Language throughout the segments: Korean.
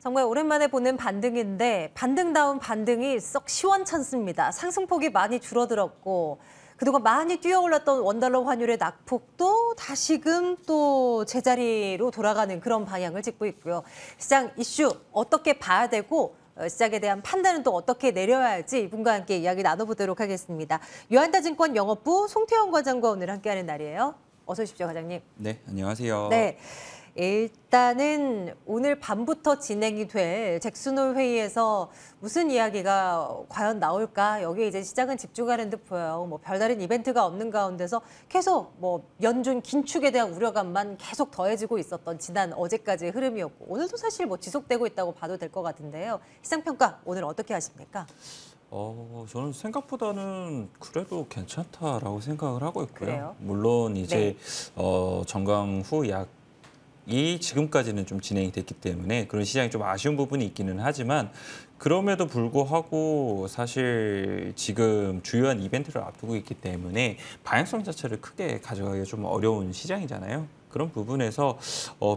정말 오랜만에 보는 반등인데 반등다운 반등이 썩 시원찮습니다. 상승폭이 많이 줄어들었고 그동안 많이 뛰어올랐던 원달러 환율의 낙폭도 다시금 또 제자리로 돌아가는 그런 방향을 찍고 있고요. 시장 이슈 어떻게 봐야 되고 시장에 대한 판단은 또 어떻게 내려야 할지 이분과 함께 이야기 나눠보도록 하겠습니다. 유한타증권 영업부 송태영 과장과 오늘 함께하는 날이에요. 어서 오십시오, 과장님. 네, 안녕하세요. 네. 일단은 오늘 밤부터 진행이 될 잭슨홀 회의에서 무슨 이야기가 과연 나올까? 여기에 이제 시장은 집중하는 듯 보여요. 뭐 별다른 이벤트가 없는 가운데서 계속 뭐 연준 긴축에 대한 우려감만 계속 더해지고 있었던 지난 어제까지의 흐름이었고 오늘도 사실 뭐 지속되고 있다고 봐도 될 것 같은데요. 시장 평가 오늘 어떻게 하십니까? 저는 생각보다는 그래도 괜찮다라고 생각을 하고 있고요. 그래요? 물론 이제 네. 정강 후 약이 지금까지는 좀 진행이 됐기 때문에 그런 시장이 좀 아쉬운 부분이 있기는 하지만 그럼에도 불구하고 사실 지금 주요한 이벤트를 앞두고 있기 때문에 방향성 자체를 크게 가져가기가 좀 어려운 시장이잖아요. 그런 부분에서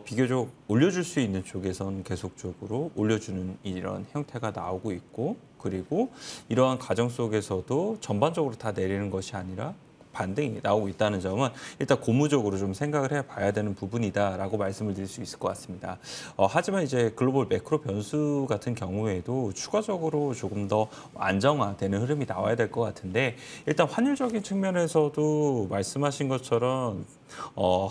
비교적 올려줄 수 있는 쪽에선 계속적으로 올려주는 이런 형태가 나오고 있고 그리고 이러한 과정 속에서도 전반적으로 다 내리는 것이 아니라 반등이 나오고 있다는 점은 일단 고무적으로 좀 생각을 해봐야 되는 부분이다라고 말씀을 드릴 수 있을 것 같습니다. 하지만 이제 글로벌 매크로 변수 같은 경우에도 추가적으로 조금 더 안정화되는 흐름이 나와야 될 것 같은데 일단 환율적인 측면에서도 말씀하신 것처럼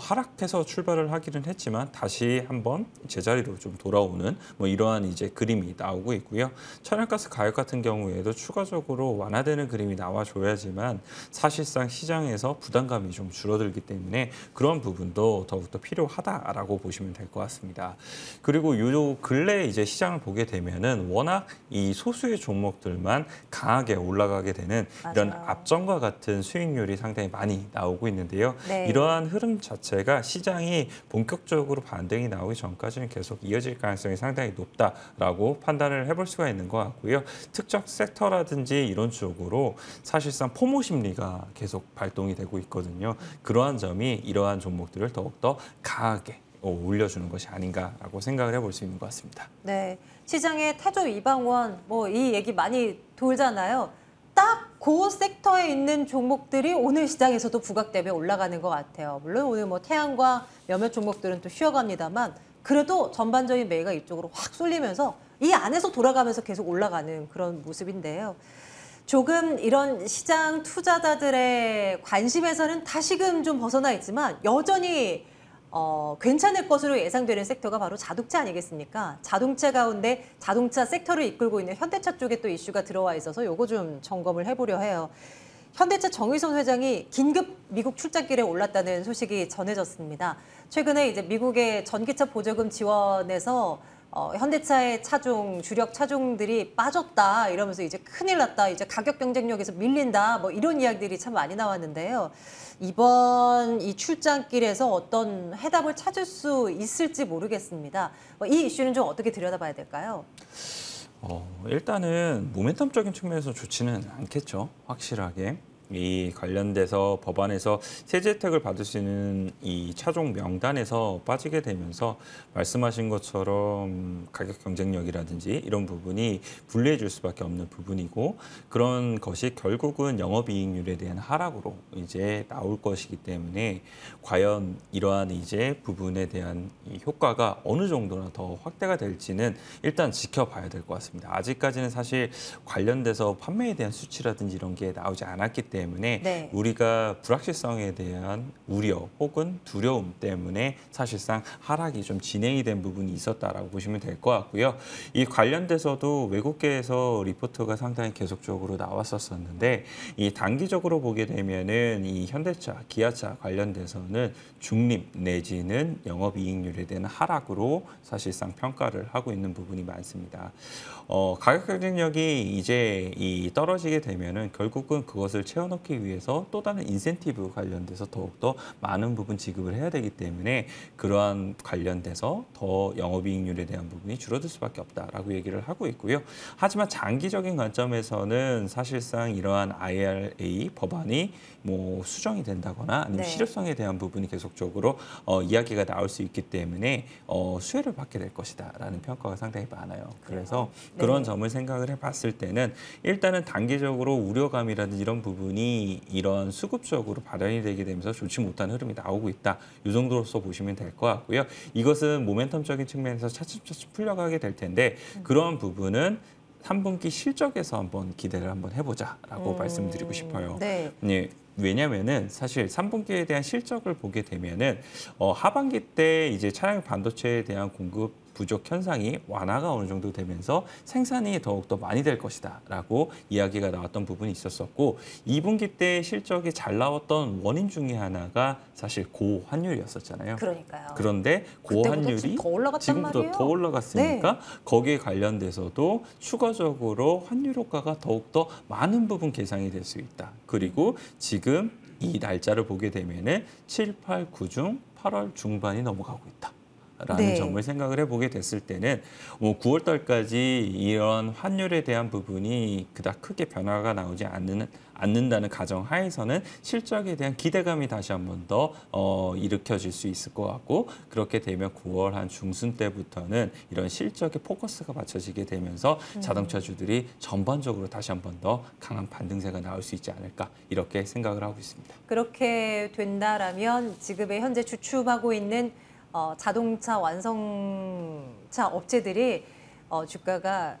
하락해서 출발을 하기는 했지만 다시 한번 제자리로 좀 돌아오는 뭐 이러한 이제 그림이 나오고 있고요. 천연가스 가격 같은 경우에도 추가적으로 완화되는 그림이 나와줘야지만 사실상 시장에서 부담감이 좀 줄어들기 때문에 그런 부분도 더욱더 필요하다라고 보시면 될 것 같습니다. 그리고 요 근래 이제 시장을 보게 되면은 워낙 이 소수의 종목들만 강하게 올라가게 되는 이런 맞아요. 앞전과 같은 수익률이 상당히 많이 나오고 있는데요. 네. 이러한 흐름 자체가 시장이 본격적으로 반등이 나오기 전까지는 계속 이어질 가능성이 상당히 높다라고 판단을 해볼 수가 있는 것 같고요. 특정 섹터라든지 이런 쪽으로 사실상 포모 심리가 계속 발동이 되고 있거든요. 그러한 점이 이러한 종목들을 더욱더 강하게 올려주는 것이 아닌가라고 생각을 해볼 수 있는 것 같습니다. 네, 시장의 타조 이방원 뭐 이 얘기 많이 돌잖아요. 딱 그 섹터에 있는 종목들이 오늘 시장에서도 부각되며 올라가는 것 같아요. 물론 오늘 뭐 태양과 몇몇 종목들은 또 쉬어갑니다만 그래도 전반적인 매가 이쪽으로 확 쏠리면서 이 안에서 돌아가면서 계속 올라가는 그런 모습인데요. 조금 이런 시장 투자자들의 관심에서는 다시금 좀 벗어나 있지만 여전히 괜찮을 것으로 예상되는 섹터가 바로 자동차 아니겠습니까? 자동차 가운데 자동차 섹터를 이끌고 있는 현대차 쪽에 또 이슈가 들어와 있어서 요거 좀 점검을 해보려 해요. 현대차 정의선 회장이 긴급 미국 출장길에 올랐다는 소식이 전해졌습니다. 최근에 이제 미국의 전기차 보조금 지원에서 현대차의 차종, 주력 차종들이 빠졌다 이러면서 이제 큰일 났다, 이제 가격 경쟁력에서 밀린다, 뭐 이런 이야기들이 참 많이 나왔는데요. 이번 이 출장길에서 어떤 해답을 찾을 수 있을지 모르겠습니다. 이 이슈는 좀 어떻게 들여다봐야 될까요? 일단은 모멘텀적인 측면에서 좋지는 않겠죠. 확실하게. 이 관련돼서 법안에서 세제 혜택을 받을 수 있는 이 차종 명단에서 빠지게 되면서 말씀하신 것처럼 가격 경쟁력이라든지 이런 부분이 불리해질 수밖에 없는 부분이고 그런 것이 결국은 영업이익률에 대한 하락으로 이제 나올 것이기 때문에 과연 이러한 이제 부분에 대한 이 효과가 어느 정도나 더 확대가 될지는 일단 지켜봐야 될 것 같습니다. 아직까지는 사실 관련돼서 판매에 대한 수치라든지 이런 게 나오지 않았기 때문에 네. 우리가 불확실성에 대한 우려 혹은 두려움 때문에 사실상 하락이 좀 진행이 된 부분이 있었다라고 보시면 될 것 같고요. 이 관련돼서도 외국계에서 리포트가 상당히 계속적으로 나왔었는데 이 단기적으로 보게 되면은 이 현대차, 기아차 관련돼서는 중립 내지는 영업이익률에 대한 하락으로 사실상 평가를 하고 있는 부분이 많습니다. 가격 경쟁력이 이제 떨어지게 되면은 결국은 그것을 채워 쌓아놓기 위해서 또 다른 인센티브 관련돼서 더욱더 많은 부분 지급을 해야 되기 때문에 그러한 관련돼서 더 영업이익률에 대한 부분이 줄어들 수밖에 없다라고 얘기를 하고 있고요. 하지만 장기적인 관점에서는 사실상 이러한 IRA 법안이 뭐 수정이 된다거나 아니면 네. 실효성에 대한 부분이 계속적으로 이야기가 나올 수 있기 때문에 수혜를 받게 될 것이다라는 평가가 상당히 많아요. 그래서 네. 그런 점을 생각을 해봤을 때는 일단은 단기적으로 우려감이라든지 이런 부분이 이런 수급적으로 발현이 되게 되면서 좋지 못한 흐름이 나오고 있다. 이 정도로서 보시면 될 것 같고요. 이것은 모멘텀적인 측면에서 차츰차츰 풀려가게 될 텐데 그런 부분은 3분기 실적에서 한번 기대를 한번 해보자라고 말씀드리고 싶어요. 네. 네, 왜냐면은 사실 3분기에 대한 실적을 보게 되면은 하반기 때 이제 차량 반도체에 대한 공급 부족 현상이 완화가 어느 정도 되면서 생산이 더욱더 많이 될 것이다라고 이야기가 나왔던 부분이 있었었고 2분기 때 실적이 잘 나왔던 원인 중에 하나가 사실 고환율이었었잖아요. 그러니까요. 그런데 그때보다 고환율이 지금 더 올라갔단 지금부터 말이에요. 더 올라갔으니까 거기에 관련돼서도 추가적으로 환율 효과가 더욱더 많은 부분 계상이 될 수 있다. 그리고 지금 이 날짜를 보게 되면은 7, 8, 9 중 8월 중반이 넘어가고 있다. 라는 네. 점을 생각을 해보게 됐을 때는 9월 달까지 이런 환율에 대한 부분이 그닥 크게 변화가 나오지 않는다는 가정 하에서는 실적에 대한 기대감이 다시 한번 더 일으켜질 수 있을 것 같고 그렇게 되면 9월 한 중순 때부터는 이런 실적에 포커스가 맞춰지게 되면서 자동차주들이 전반적으로 다시 한번 더 강한 반등세가 나올 수 있지 않을까 이렇게 생각을 하고 있습니다. 그렇게 된다라면 지금의 현재 주춤하고 있는 자동차 완성차 업체들이 주가가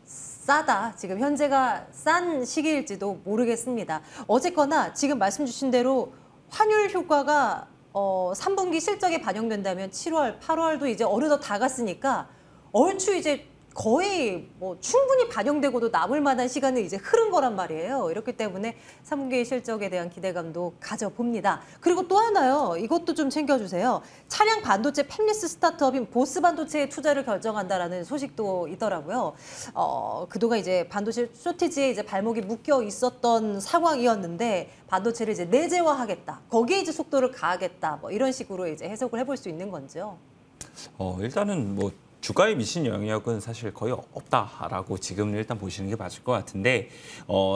싸다. 지금 현재가 싼 시기일지도 모르겠습니다. 어쨌거나 지금 말씀 주신 대로 환율 효과가 3분기 실적에 반영된다면 7월, 8월도 이제 어느덧 다 갔으니까 얼추 이제 거의 뭐 충분히 반영되고도 남을 만한 시간은 이제 흐른 거란 말이에요. 이렇기 때문에 3분기 실적에 대한 기대감도 가져봅니다. 그리고 또 하나요. 이것도 좀 챙겨주세요. 차량 반도체 팹리스 스타트업인 보스 반도체에 투자를 결정한다라는 소식도 있더라고요. 그동안 이제 반도체 쇼티지에 이제 발목이 묶여 있었던 상황이었는데 반도체를 이제 내재화하겠다. 거기에 이제 속도를 가하겠다. 뭐 이런 식으로 이제 해석을 해볼 수 있는 건지요. 일단은 뭐 주가에 미친 영향은 사실 거의 없다라고 지금 일단 보시는 게 맞을 것 같은데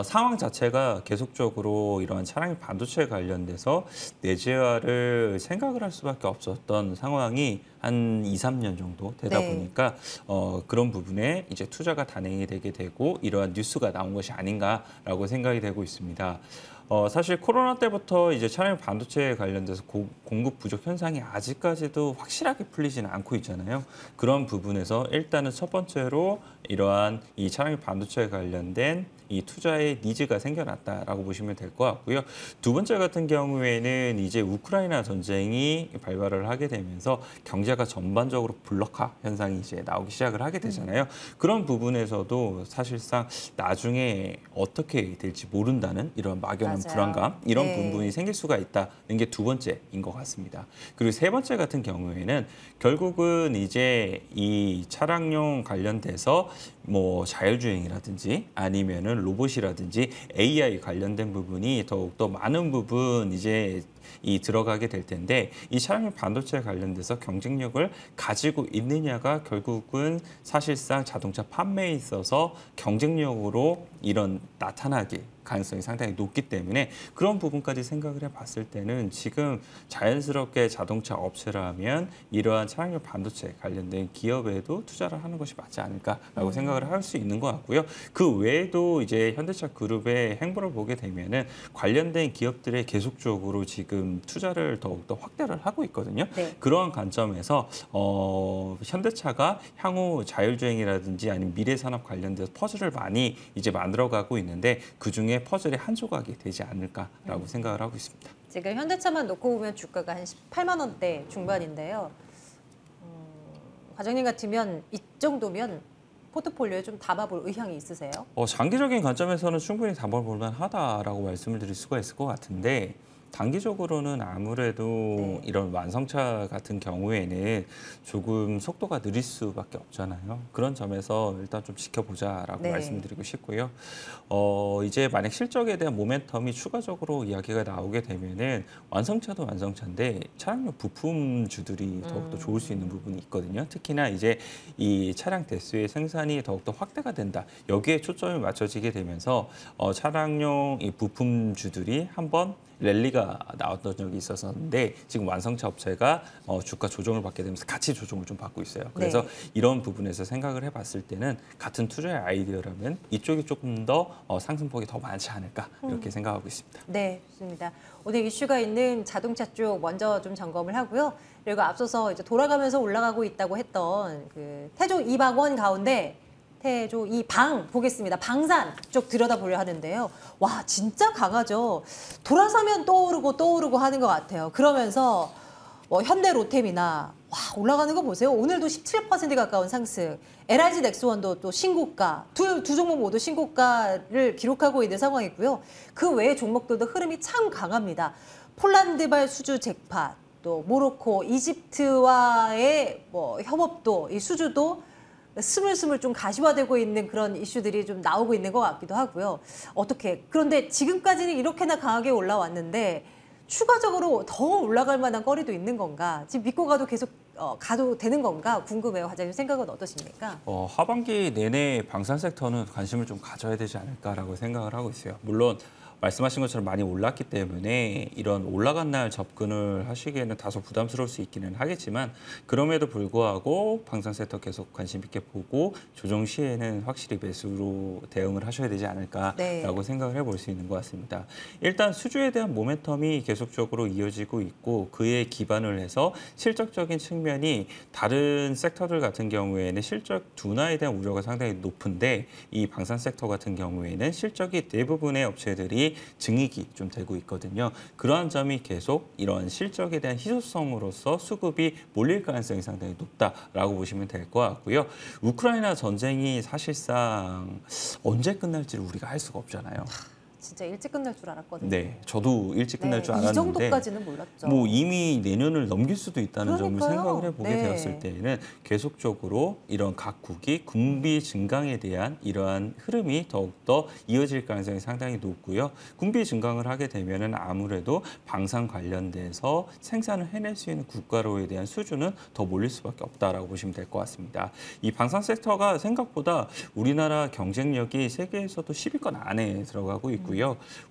상황 자체가 계속적으로 이러한 차량 반도체 관련돼서 내재화를 생각을 할 수밖에 없었던 상황이 한 2, 3년 정도 되다 네. 보니까 그런 부분에 이제 투자가 단행이 되게 되고 이러한 뉴스가 나온 것이 아닌가라고 생각이 되고 있습니다. 사실 코로나 때부터 이제 차량 반도체에 관련돼서 공급 부족 현상이 아직까지도 확실하게 풀리지는 않고 있잖아요. 그런 부분에서 일단은 첫 번째로 이러한 이 차량 반도체에 관련된 이 투자의 니즈가 생겨났다라고 보시면 될 것 같고요. 두 번째 같은 경우에는 이제 우크라이나 전쟁이 발발을 하게 되면서 경제가 전반적으로 블록화 현상이 이제 나오기 시작을 하게 되잖아요. 그런 부분에서도 사실상 나중에 어떻게 될지 모른다는 이런 막연한 맞아요. 불안감 이런 네. 부분이 생길 수가 있다는 게 두 번째인 것 같습니다. 그리고 세 번째 같은 경우에는 결국은 이제 이 차량용 관련돼서 뭐 자율주행이라든지 아니면은 로봇이라든지 AI 관련된 부분이 더욱더 많은 부분 이제 들어가게 될 텐데 이 차량용 반도체 관련돼서 경쟁력을 가지고 있느냐가 결국은 사실상 자동차 판매에 있어서 경쟁력으로 이런 나타나게 가능성이 상당히 높기 때문에 그런 부분까지 생각을 해봤을 때는 지금 자연스럽게 자동차 업체라면 이러한 차량용 반도체 관련된 기업에도 투자를 하는 것이 맞지 않을까라고 생각을 할 수 있는 것 같고요. 그 외에도 이제 현대차 그룹의 행보를 보게 되면은 관련된 기업들에 계속적으로 지금 투자를 더욱더 확대를 하고 있거든요. 네. 그러한 관점에서 현대차가 향후 자율주행이라든지 아니면 미래 산업 관련돼서 퍼즐을 많이 이제 만들어가고 있는데 그 중에 퍼즐의 한 조각이 되지 않을까라고 생각을 하고 있습니다. 지금 현대차만 놓고 보면 주가가 한 18만 원대 중반인데요. 과장님 같으면 이 정도면 포트폴리오에 좀 담아볼 의향이 있으세요? 장기적인 관점에서는 충분히 담아볼 만하다라고 말씀을 드릴 수가 있을 것 같은데 단기적으로는 아무래도 네. 이런 완성차 같은 경우에는 조금 속도가 느릴 수밖에 없잖아요. 그런 점에서 일단 좀 지켜보자라고 네. 말씀드리고 싶고요. 이제 만약 실적에 대한 모멘텀이 추가적으로 이야기가 나오게 되면은 완성차도 완성차인데 차량용 부품주들이 더욱더 좋을 수 있는 부분이 있거든요. 특히나 이제 이 차량 대수의 생산이 더욱더 확대가 된다. 여기에 초점이 맞춰지게 되면서 차량용 이 부품주들이 한번 랠리가 나왔던 적이 있었는데 지금 완성차 업체가 주가 조정을 받게 되면서 같이 조정을 좀 받고 있어요. 그래서 네. 이런 부분에서 생각을 해봤을 때는 같은 투자의 아이디어라면 이쪽이 조금 더 상승폭이 더 많지 않을까 이렇게 생각하고 있습니다. 네, 좋습니다. 오늘 이슈가 있는 자동차 쪽 먼저 좀 점검을 하고요. 그리고 앞서서 이제 돌아가면서 올라가고 있다고 했던 그 태조 이방원 가운데 태조 이방 보겠습니다. 방산 쪽 들여다보려 하는데요. 와, 진짜 강하죠. 돌아서면 떠오르고 하는 것 같아요. 그러면서 현대 로템이나 와, 올라가는 거 보세요. 오늘도 17% 가까운 상승. LIG 넥스원도 또 신고가, 두 종목 모두 신고가를 기록하고 있는 상황이고요. 그 외의 종목들도 흐름이 참 강합니다. 폴란드발 수주 잭팟, 또 모로코, 이집트와의 협업도, 이 수주도 스물스물 좀 가시화되고 있는 그런 이슈들이 좀 나오고 있는 것 같기도 하고요. 그런데 지금까지는 이렇게나 강하게 올라왔는데 추가적으로 더 올라갈 만한 거리도 있는 건가? 지금 믿고 가도 계속 가도 되는 건가? 궁금해요. 과장님 생각은 어떠십니까? 하반기 내내 방산 섹터는 관심을 좀 가져야 되지 않을까라고 생각을 하고 있어요. 물론 말씀하신 것처럼 많이 올랐기 때문에 이런 올라간 날 접근을 하시기에는 다소 부담스러울 수 있기는 하겠지만 그럼에도 불구하고 방산 섹터 계속 관심 있게 보고 조정 시에는 확실히 매수로 대응을 하셔야 되지 않을까라고 네. 생각을 해볼 수 있는 것 같습니다. 일단 수주에 대한 모멘텀이 계속적으로 이어지고 있고 그에 기반을 해서 실적적인 측면이 다른 섹터들 같은 경우에는 실적 둔화에 대한 우려가 상당히 높은데 이 방산 섹터 같은 경우에는 실적이 대부분의 업체들이 증익이 좀 되고 있거든요. 그러한 점이 계속 이런 실적에 대한 희소성으로서 수급이 몰릴 가능성이 상당히 높다라고 보시면 될 것 같고요. 우크라이나 전쟁이 사실상 언제 끝날지를 우리가 알 수가 없잖아요. 진짜 일찍 끝날 줄 알았거든요. 네, 저도 일찍 끝날 줄 이 알았는데 정도까지는 몰랐죠. 뭐 이미 내년을 넘길 수도 있다는 점을 그러니까요. 생각을 해보게 네. 되었을 때에는 계속적으로 이런 각국이 군비 증강에 대한 이러한 흐름이 더욱더 이어질 가능성이 상당히 높고요. 군비 증강을 하게 되면은 아무래도 방산 관련돼서 생산을 해낼 수 있는 국가로에 대한 수주는 더 몰릴 수밖에 없다라고 보시면 될 것 같습니다. 이 방산 섹터가 생각보다 우리나라 경쟁력이 세계에서도 10위권 안에 들어가고 있고요.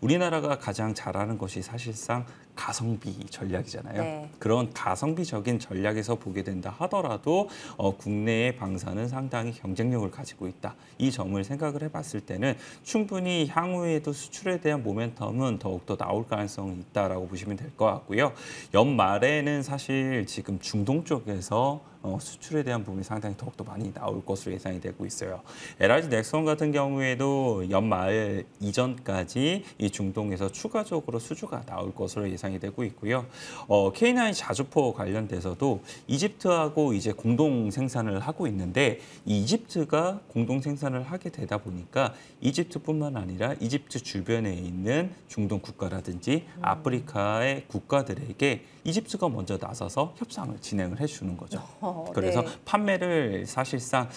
우리나라가 가장 잘하는 것이 사실상 가성비 전략이잖아요. 네. 그런 가성비적인 전략에서 보게 된다 하더라도 국내의 방산은 상당히 경쟁력을 가지고 있다. 이 점을 생각을 해봤을 때는 충분히 향후에도 수출에 대한 모멘텀은 더욱더 나올 가능성이 있다라고 보시면 될 것 같고요. 연말에는 사실 지금 중동 쪽에서 수출에 대한 부분이 상당히 더욱더 많이 나올 것으로 예상이 되고 있어요. LIG 넥스원 같은 경우에도 연말 이전까지 이 중동에서 추가적으로 수주가 나올 것으로 예상이 되고 있고요. K9 자주포 관련돼서도 이집트하고 이제 공동 생산을 하고 있는데 이 이집트가 공동 생산을 하게 되다 보니까 이집트뿐만 아니라 이집트 주변에 있는 중동 국가라든지 아프리카의 국가들에게 이집트가 먼저 나서서 협상을 진행을 해주는 거죠. 그래서 네. 판매를 사실상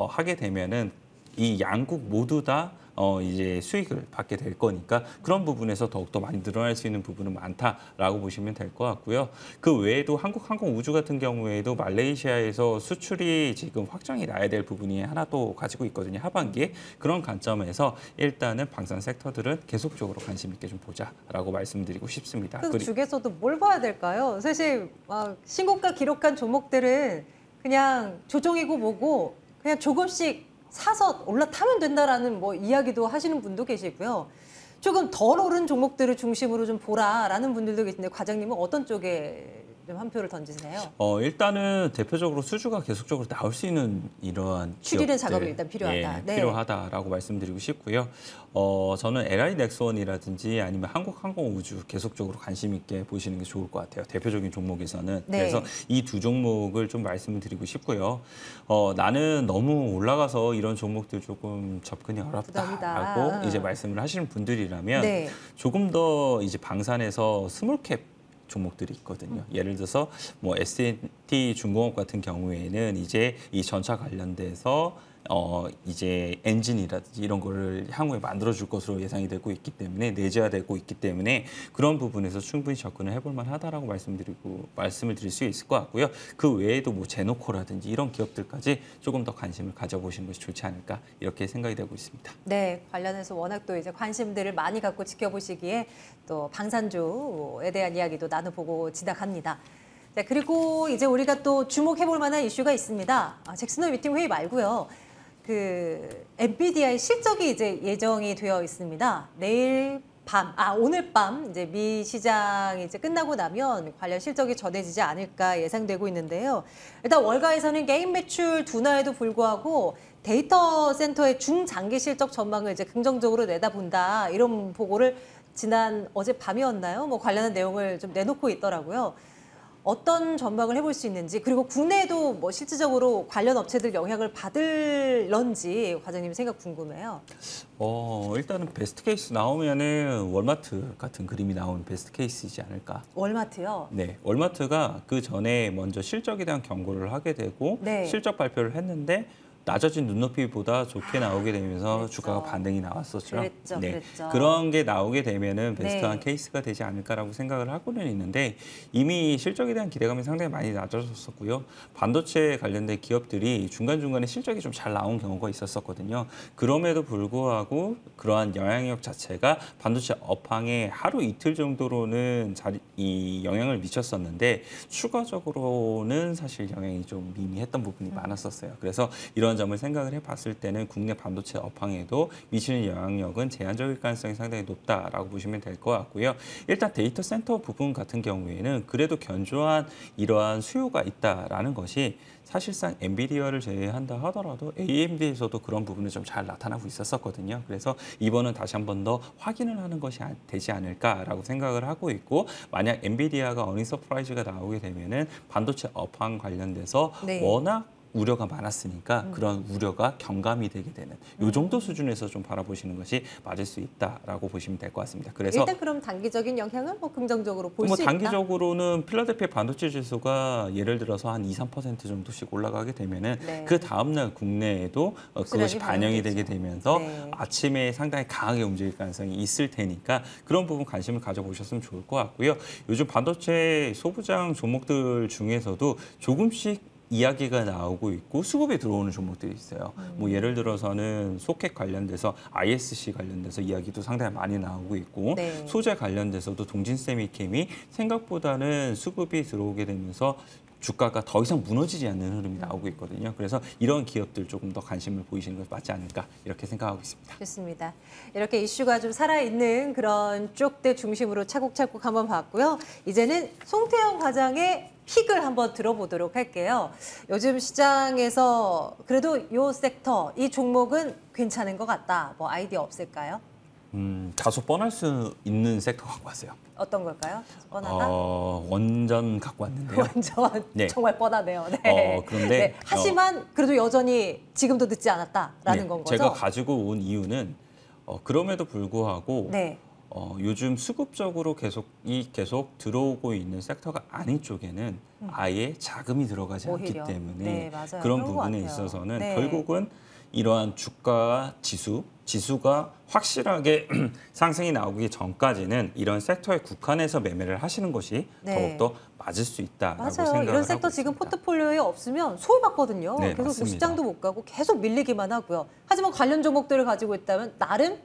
하게 되면은 이 양국 모두 다 이제 수익을 받게 될 거니까 그런 부분에서 더욱더 많이 늘어날 수 있는 부분은 많다라고 보시면 될 것 같고요. 그 외에도 한국항공우주 같은 경우에도 말레이시아에서 수출이 지금 확정이 나야 될 부분이 하나 또 가지고 있거든요. 하반기에. 그런 관점에서 일단은 방산 섹터들은 계속적으로 관심 있게 좀 보자라고 말씀드리고 싶습니다. 그 중에서도 뭘 봐야 될까요? 사실 신고가 기록한 종목들은 그냥 조정이고 뭐고 그냥 조금씩 사서 올라타면 된다라는 이야기도 하시는 분도 계시고요. 조금 덜 오른 종목들을 중심으로 좀 보라라는 분들도 계신데 과장님은 어떤 쪽에 좀 한 표를 던지세요. 일단은 대표적으로 수주가 계속적으로 나올 수 있는 이러한 추리는 기업들, 작업이 일단 필요하다. 예, 네. 필요하다라고 말씀드리고 싶고요. 저는 LI 넥스원이라든지 아니면 한국항공우주 계속적으로 관심 있게 보시는 게 좋을 것 같아요. 대표적인 종목에서는. 네. 그래서 이 두 종목을 좀 말씀을 드리고 싶고요. 나는 너무 올라가서 이런 종목들 조금 접근이 부담이다. 어렵다라고 이제 말씀을 하시는 분들이라면 네. 조금 더 이제 방산에서 스몰캡 종목들이 있거든요. 예를 들어서 뭐 S&T 중공업 같은 경우에는 이제 이 전차 관련돼서 이제 엔진이라든지 이런 거를 향후에 만들어 줄 것으로 예상이 되고 있기 때문에 내재화되고 있기 때문에 그런 부분에서 충분히 접근을 해볼 만하다라고 말씀을 드릴 수 있을 것 같고요. 그 외에도 뭐 제노코라든지 이런 기업들까지 조금 더 관심을 가져보시는 것이 좋지 않을까 이렇게 생각이 되고 있습니다. 네, 관련해서 워낙 또 이제 관심들을 많이 갖고 지켜보시기에 또 방산주에 대한 이야기도 나눠보고 지나갑니다. 자, 그리고 이제 우리가 또 주목해볼 만한 이슈가 있습니다. 잭슨홀 미팅 회의 말고요. 그 엔비디아의 실적이 이제 예정이 되어 있습니다. 오늘 밤 이제 미 시장이 이제 끝나고 나면 관련 실적이 전해지지 않을까 예상되고 있는데요. 일단 월가에서는 게임 매출 둔화에도 불구하고 데이터 센터의 중장기 실적 전망을 이제 긍정적으로 내다본다 이런 보고를 어제 밤이었나요? 뭐 관련한 내용을 좀 내놓고 있더라고요. 어떤 전망을 해볼 수 있는지 그리고 국내에도 뭐 실질적으로 관련 업체들 영향을 받을런지 과장님 생각 궁금해요. 일단은 베스트 케이스 나오면은 월마트 같은 그림이 나오는 베스트 케이스이지 않을까. 월마트요. 네, 월마트가 그 전에 먼저 실적에 대한 경고를 하게 되고 네. 실적 발표를 했는데 낮아진 눈높이보다 좋게 나오게 되면서 그랬죠. 주가가 반등이 나왔었죠. 그랬죠. 그런 게 나오게 되면은 베스트한 네. 케이스가 되지 않을까라고 생각을 하고는 있는데 이미 실적에 대한 기대감이 상당히 많이 낮아졌었고요. 반도체 관련된 기업들이 중간중간에 실적이 좀 잘 나온 경우가 있었거든요. 그럼에도 불구하고 그러한 영향력 자체가 반도체 업황에 하루 이틀 정도로는 이 영향을 미쳤었는데 추가적으로는 사실 영향이 좀 미미했던 부분이 많았었어요. 그래서 이런 점을 생각을 해봤을 때는 국내 반도체 업황에도 미치는 영향력은 제한적일 가능성이 상당히 높다라고 보시면 될 것 같고요. 일단 데이터 센터 부분 같은 경우에는 그래도 견조한 이러한 수요가 있다라는 것이 사실상 엔비디아를 제외한다 하더라도 AMD에서도 그런 부분이 좀 잘 나타나고 있었거든요. 그래서 이번은 다시 한 번 더 확인을 하는 것이 되지 않을까라고 생각을 하고 있고 만약 엔비디아가 어닝 서프라이즈가 나오게 되면은 반도체 업황 관련돼서 네. 워낙 우려가 많았으니까 그런 우려가 경감이 되게 되는 이 정도 수준에서 좀 바라보시는 것이 맞을 수 있다라고 보시면 될 것 같습니다. 그래서 일단 그럼 단기적인 영향은 뭐 긍정적으로 볼 뭐 수 있다. 단기적으로는 필라델피아 반도체 지수가 예를 들어서 한 2, 3% 정도씩 올라가게 되면은 네. 그 다음 날 국내에도 그것이 반영이 되게 되면서 네. 아침에 상당히 강하게 움직일 가능성이 있을 테니까 그런 부분 관심을 가져보셨으면 좋을 것 같고요. 요즘 반도체 소부장 종목들 중에서도 조금씩 이야기가 나오고 있고 수급에 들어오는 종목들이 있어요. 뭐 예를 들어서는 소켓 관련돼서 ISC 관련돼서 이야기도 상당히 많이 나오고 있고 네. 소재 관련돼서도 동진세미캠이 생각보다는 수급이 들어오게 되면서 주가가 더 이상 무너지지 않는 흐름이 나오고 있거든요. 그래서 이런 기업들 조금 더 관심을 보이시는 것이 맞지 않을까 이렇게 생각하고 있습니다. 좋습니다. 이렇게 이슈가 좀 살아있는 그런 쪽들 중심으로 차곡차곡 한번 봤고요. 이제는 송태영 과장의 픽을 한번 들어보도록 할게요. 요즘 시장에서 그래도 이 섹터, 이 종목은 괜찮은 것 같다. 뭐 아이디어 없을까요? 다소 뻔할 수 있는 섹터 갖고 왔어요. 어떤 걸까요? 뻔하다? 원전 갖고 왔는데요. 완전 네. 정말 뻔하네요. 네. 그런데 하지만 그래도 여전히 지금도 늦지 않았다라는 건 거죠? 제가 가지고 온 이유는 그럼에도 불구하고 네. 요즘 수급적으로 계속 들어오고 있는 sek터가 아닌 쪽에는 아예 자금이 들어가지 오히려. 않기 때문에 네, 맞아요. 그런 그런 것 부분에 같아요. 있어서는 네. 결국은 이러한 주가 지수가 확실하게 상승이 나오기 전까지는 이런 섹터에 국한해서 매매를 하시는 것이 네. 더욱더 맞을 수 있다라고 맞아요. 생각을 이런 섹터 하고 지금 있습니다. 포트폴리오에 없으면 소홀받거든요. 네, 그래서 맞습니다. 시장도 못 가고 계속 밀리기만 하고요. 하지만 관련 종목들을 가지고 있다면 나름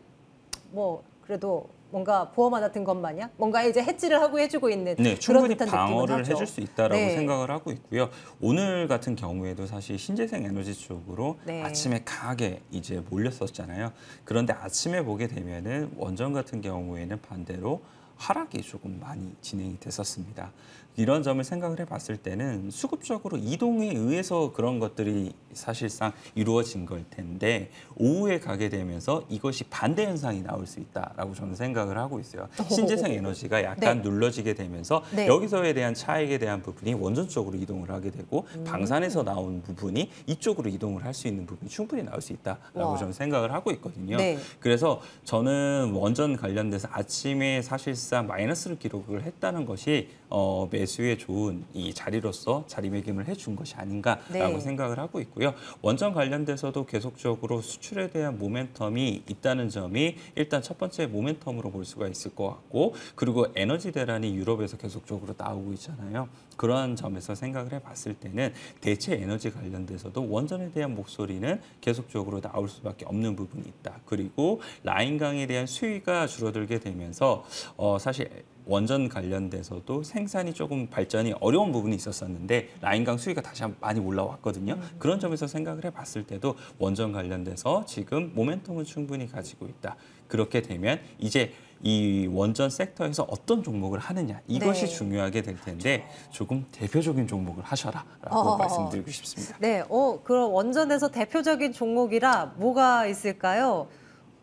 뭐 그래도 뭔가 보험 하나 든 것 마냥 뭔가 이제 해지를 하고 해주고 있는 네, 그런 충분히 듯한 방어를 느낌은 하죠. 해줄 수 있다라고 네. 생각을 하고 있고요. 오늘 같은 경우에도 사실 신재생 에너지 쪽으로 네. 아침에 강하게 이제 몰렸었잖아요. 그런데 아침에 보게 되면은 원전 같은 경우에는 반대로 하락이 조금 많이 진행이 됐었습니다. 이런 점을 생각을 해봤을 때는 수급적으로 이동에 의해서 그런 것들이 사실상 이루어진 걸 텐데 오후에 가게 되면서 이것이 반대 현상이 나올 수 있다라고 저는 생각을 하고 있어요. 신재생 에너지가 약간 네. 눌러지게 되면서 네. 여기서에 대한 차익에 대한 부분이 원전 쪽으로 이동을 하게 되고 방산에서 나온 부분이 이쪽으로 이동을 할 수 있는 부분이 충분히 나올 수 있다라고 와. 저는 생각을 하고 있거든요. 네. 그래서 저는 원전 관련돼서 아침에 사실상 마이너스를 기록을 했다는 것이 매수에 좋은 이 자리로서 자리매김을 해준 것이 아닌가라고 네. 생각을 하고 있고요. 원전 관련돼서도 계속적으로 수출에 대한 모멘텀이 있다는 점이 일단 첫 번째 모멘텀으로 볼 수가 있을 것 같고 그리고 에너지 대란이 유럽에서 계속적으로 나오고 있잖아요. 그러한 점에서 생각을 해봤을 때는 대체 에너지 관련돼서도 원전에 대한 목소리는 계속적으로 나올 수밖에 없는 부분이 있다. 그리고 라인강에 대한 수위가 줄어들게 되면서 사실 원전 관련돼서도 생산이 조금 발전이 어려운 부분이 있었었는데 라인강 수위가 다시 한번 많이 올라왔거든요. 그런 점에서 생각을 해봤을 때도 원전 관련돼서 지금 모멘텀은 충분히 가지고 있다. 그렇게 되면 이제 이 원전 섹터에서 어떤 종목을 하느냐 이것이 네. 중요하게 될 텐데 조금 대표적인 종목을 하셔라라고 말씀드리고 싶습니다. 네, 그럼 원전에서 대표적인 종목이라 뭐가 있을까요?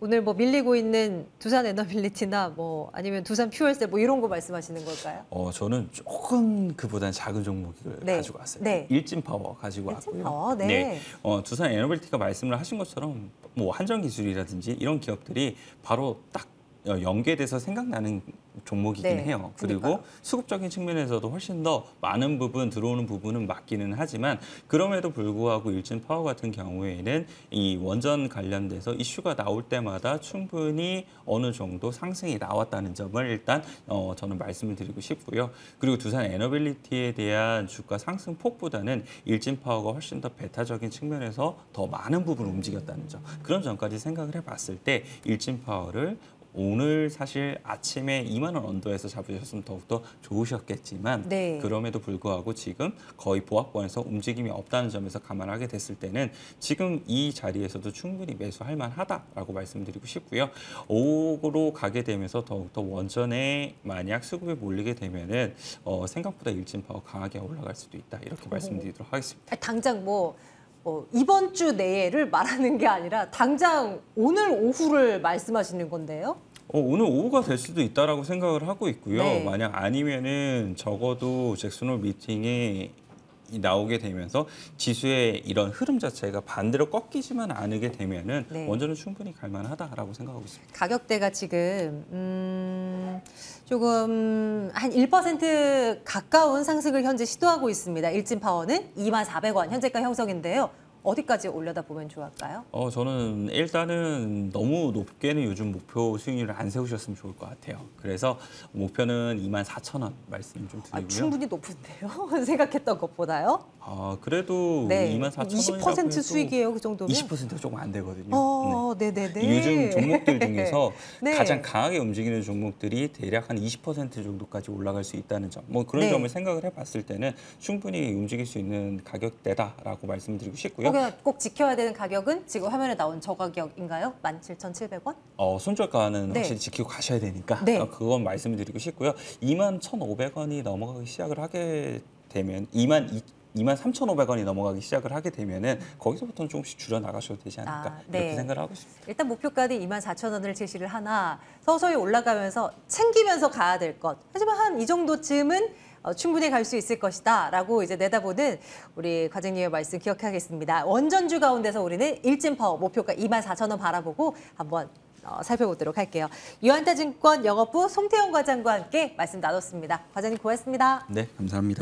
오늘 뭐 밀리고 있는 두산 에너빌리티나 뭐 아니면 두산 퓨얼셀 뭐 이런 거 말씀하시는 걸까요? 저는 조금 그보다는 작은 종목을 네. 가지고 왔어요. 네. 일진파워 가지고 일진파워, 왔고요. 네. 두산 에너빌리티가 말씀을 하신 것처럼 뭐 한전기술이라든지 이런 기업들이 바로 딱 연계돼서 생각나는 종목이긴 네, 해요. 그리고 그러니까요. 수급적인 측면에서도 훨씬 더 많은 부분 들어오는 부분은 맞기는 하지만 그럼에도 불구하고 일진파워 같은 경우에는 이 원전 관련돼서 이슈가 나올 때마다 충분히 어느 정도 상승이 나왔다는 점을 일단 저는 말씀을 드리고 싶고요. 그리고 두산 에너빌리티에 대한 주가 상승 폭보다는 일진파워가 훨씬 더 배타적인 측면에서 더 많은 부분을 움직였다는 점. 그런 점까지 생각을 해봤을 때 일진파워를 오늘 사실 아침에 2만 원 언더에서 잡으셨으면 더욱더 좋으셨겠지만 네. 그럼에도 불구하고 지금 거의 보합권에서 움직임이 없다는 점에서 감안하게 됐을 때는 지금 이 자리에서도 충분히 매수할 만하다라고 말씀드리고 싶고요. 오후로 가게 되면서 더욱더 원전에 만약 수급이 몰리게 되면은 생각보다 일진파워 강하게 올라갈 수도 있다 이렇게 말씀드리도록 하겠습니다. 당장 이번 주 내를 말하는 게 아니라 당장 오늘 오후를 말씀하시는 건데요. 오늘 오후가 될 수도 있다라고 생각을 하고 있고요. 네. 만약 아니면은 적어도 잭슨홀 미팅에 나오게 되면서 지수의 이런 흐름 자체가 반대로 꺾이지만 않게 되면은 네. 원전은 충분히 갈만하다라고 생각하고 있습니다. 가격대가 지금 조금 한 1% 가까운 상승을 현재 시도하고 있습니다. 일진파워는 24,000원 현재가 형성인데요. 어디까지 올려다 보면 좋을까요? 저는 일단은 너무 높게는 요즘 목표 수익률을 안 세우셨으면 좋을 것 같아요. 그래서 목표는 24,000원 말씀 좀 드리고요. 충분히 높은데요. 생각했던 것보다요. 그래도 네. 24,000원이라고 20% 수익이에요, 그 정도면? 20%가 조금 안 되거든요. 네. 네네네. 요즘 종목들 중에서 네. 가장 강하게 움직이는 종목들이 대략 한 20% 정도까지 올라갈 수 있다는 점. 뭐 그런 네. 점을 생각을 해봤을 때는 충분히 움직일 수 있는 가격대다라고 말씀드리고 싶고요. 꼭 지켜야 되는 가격은 지금 화면에 나온 저 가격인가요? 17,700원? 손절가는 네. 확실히 지키고 가셔야 되니까 네. 그건 말씀드리고 싶고요. 21,500원이 넘어가기 시작을 하게 되면 23,500원이 넘어가기 시작을 하게 되면은 거기서부터는 조금씩 줄여 나가셔도 되지 않을까 네. 이렇게 생각을 하고 있습니다. 일단 목표가는 24,000원을 제시를 하나 서서히 올라가면서 챙기면서 가야 될 것. 하지만 한 이 정도쯤은 충분히 갈 수 있을 것이다라고 이제 내다보는 우리 과장님의 말씀 기억하겠습니다. 원전주 가운데서 우리는 일진파워 목표가 24,000원 바라보고 한번 살펴보도록 할게요. 유한타증권 영업부 송태영 과장과 함께 말씀 나눴습니다. 과장님 고맙습니다. 네, 감사합니다.